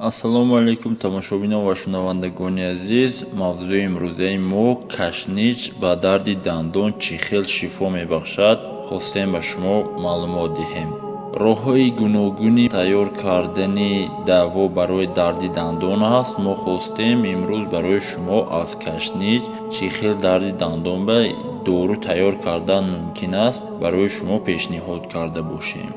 ассалому алайкум тамошобинон ва шунавандагони азиз. мавзӯи имрӯзаи мо кашнич ба дарди дандон чӣ хел шифо мебахшад хостем ба шумо маълумот диҳем. роҳҳои гуногуни тайёр кардани даво барои дарди дандон аст. мо хостем имрӯз барои шумо аз кашнич чӣ хел дарди дандон ба дору тайёр кардан мумкин аст барои шумо пешниҳод карда бошем.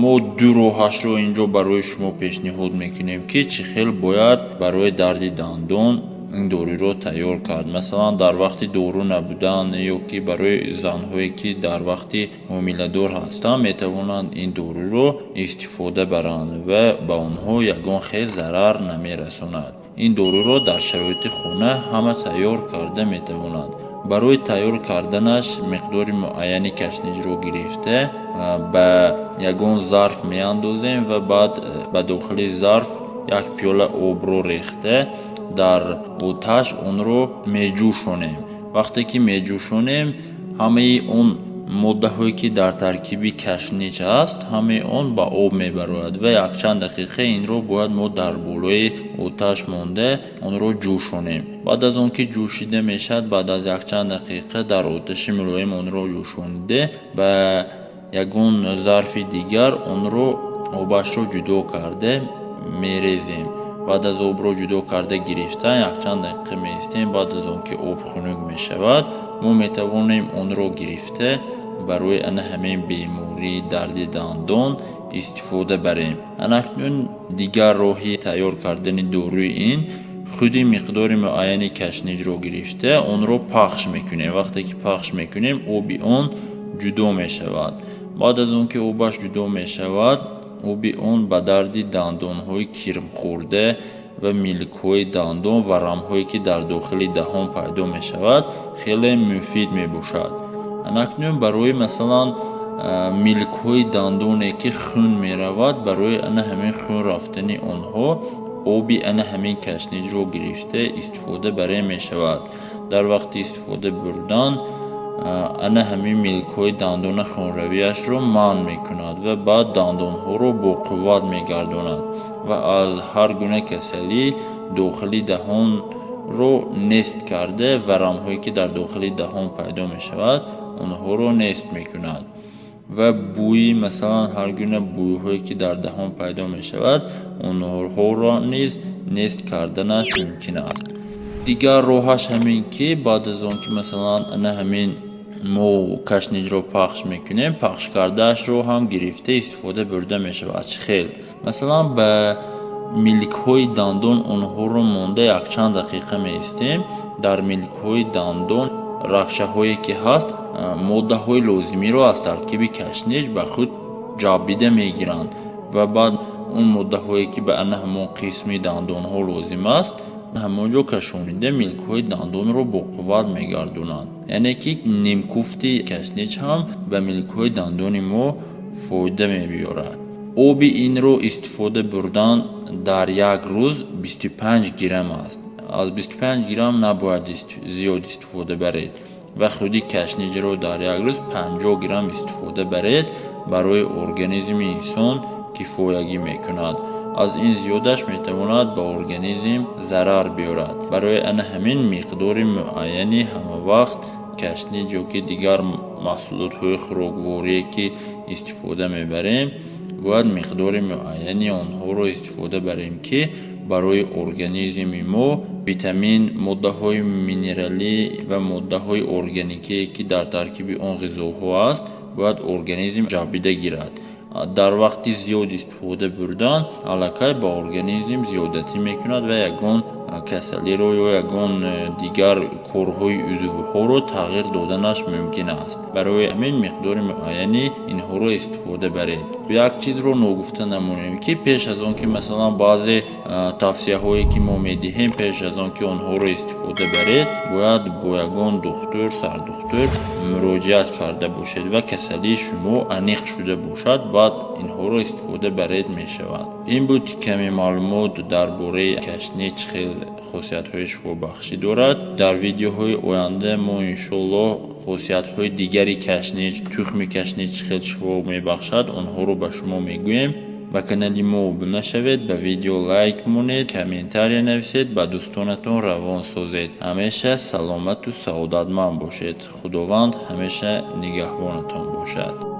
мо ду роҳашро инҷо барои шумо пешниҳод мекунем ки чӣ хел бояд барои дарди дандон ин доруро тайёр кард. масалан дар вақти дору набудан ё ки барои занҳое ки дар вақти ҳомиладор ҳастанд метавонанд ин доруро истифода баранд ва ба онҳо ягон хел зарар намерасонад. ин доруро дар шароити хона ҳама тайёр карда метавонад. барои тайёр карданаш миқдори муайяни кашничро гирифта ба ягон зарф меандозем ва баъд ба дохили зарф як пиёла обро рехта дар оташ онро меҷӯшонем. вақте ки меҷӯшонем ҳамаи он моддаҳое ки дар таркиби кашнич аст ҳамаи он ба об мебарояд ва якчанд дақиқа инро бояд мо дар болои оташ монда онро ҷӯшонем. баъд аз он ки ҷӯшида мешавад баъд аз якчанд дақиқа дар оташи мулоим онро ҷӯшонида ба ягон зарфи дигар онро обашро ҷудо карда мерезем. баъд аз обро ҷудо карда гирифта якчанд дақиқа меистем. баъд аз он ки об хунук мешавад мо метавонем онро гирифта барои ана ҳамин бемории дарди дандон истифода барем. анакнун дигар роҳи тайёр кардани доруи ин худи миқдори муайяни кашничро гирифта онро пахш мекунем. вақте ки пахш мекунем оби он ҷудо мешавад. баъд аз он ки обаш ҷудо мешавад оби он ба дарди дандонҳои кирмхӯрда ва милкҳои дандон ва рамҳое ки дар дохили даҳон пайдо мешавад хеле муфид мебошад. анакнун барои масалан милкҳои дандоне ки хун меравад барои ана ҳамин хун рафтани онҳо оби ана ҳамин кашничро гирифта истифода баре мешавад. дар вақти истифода бурдан ана ҳамин милкҳои дандона хунравиашро манъ мекунад ва баъд дандонҳоро боқувват мегардонад ва аз ҳар гуна касалӣ дохили даҳонро нест карда ва рамҳое ки дар дохили даҳон пайдо мешавад онҳоро нест мекунад ва бӯи масалан ҳар гуна бӯйҳое ки дар даҳон пайдо мешавад онҳоро низ нест карданаш мумкин аст. дигар роҳаш ҳамин ки баъд аз он ки масалан ана ҳамин мо кашничро пахш мекунем пахш кардаашро ҳам гирифта истифода бурда мешавад. чӣ хел? масалан ба милкҳои дандон онҳоро монда якчанд дақиқа меистем. дар милкҳои дандон рахшаҳое ки ҳаст моддаҳои лозимиро аз таркиби кашнич ба худ ҷабида мегиранд ва баъд он моддаҳое ки ба ана ҳамон қисми дандонҳо лозим аст ҳамонҷо кашонида милкҳои дандонро боқувват мегардонанд. яъне ки немкуфти кашнич ҳам ба милкҳои дандони мо фоида мебиёрад. оби инро истифода бурдан дар як рӯз 25 грамм аст. аз 25 грамм набояд зиёд истифода баред ва худи кашничро дар як рӯз 50 грамм истифода баред барои организми инсон кифоягӣ мекунад. аз ин зиёдаш метавонад ба организм зарар биёрад. барои ана ҳамин миқдори муайяни ҳамавақт кашнич ё ки дигар маҳсулотҳои хӯрокворие ки истифода мебарем бояд миқдори муайяни онҳоро истифода барем ки барои организми мо витамин моддаҳои минералӣ ва моддаҳои органикие ки дар таркиби он ғизоҳо аст бояд организм ҷабида гирад. дар вақти зиёд истифода бурдан аллакай ба организм зиёдатӣ мекунад ва ягон касалиро ё ягон дигар корҳои узвҳоро тағйир доданаш мумкин аст. барои ҳамин миқдори муайяни инҳоро истифода баред. як чизро ногуфта намонем ки пеш аз он ки масалан баъзе тавсияҳое ки мо медиҳем пеш аз он ки онҳоро истифода баред бояд бо ягон духтур сардухтур муроҷиат карда бошед ва касалии шумо аниқ шуда бошад баъд инҳоро истифода баред мешавад. ин буд каме маълумот дар бораи кашнич чӣ хел хосиятҳои шифобахшӣ дорад. дар видеоҳои оянда мо иншоаллоҳ хосиятҳои дигари кашнич тухми кашнич чӣ хел шифо мебахшад онҳоро ба шумо мегӯем. ба канали мо обун нашавед, ба видео лайк монед, комментария нависед, ба дӯстонатон равон созед. ҳамеша саломату саодатманд бошед. худованд ҳамеша нигаҳбонатон бошад.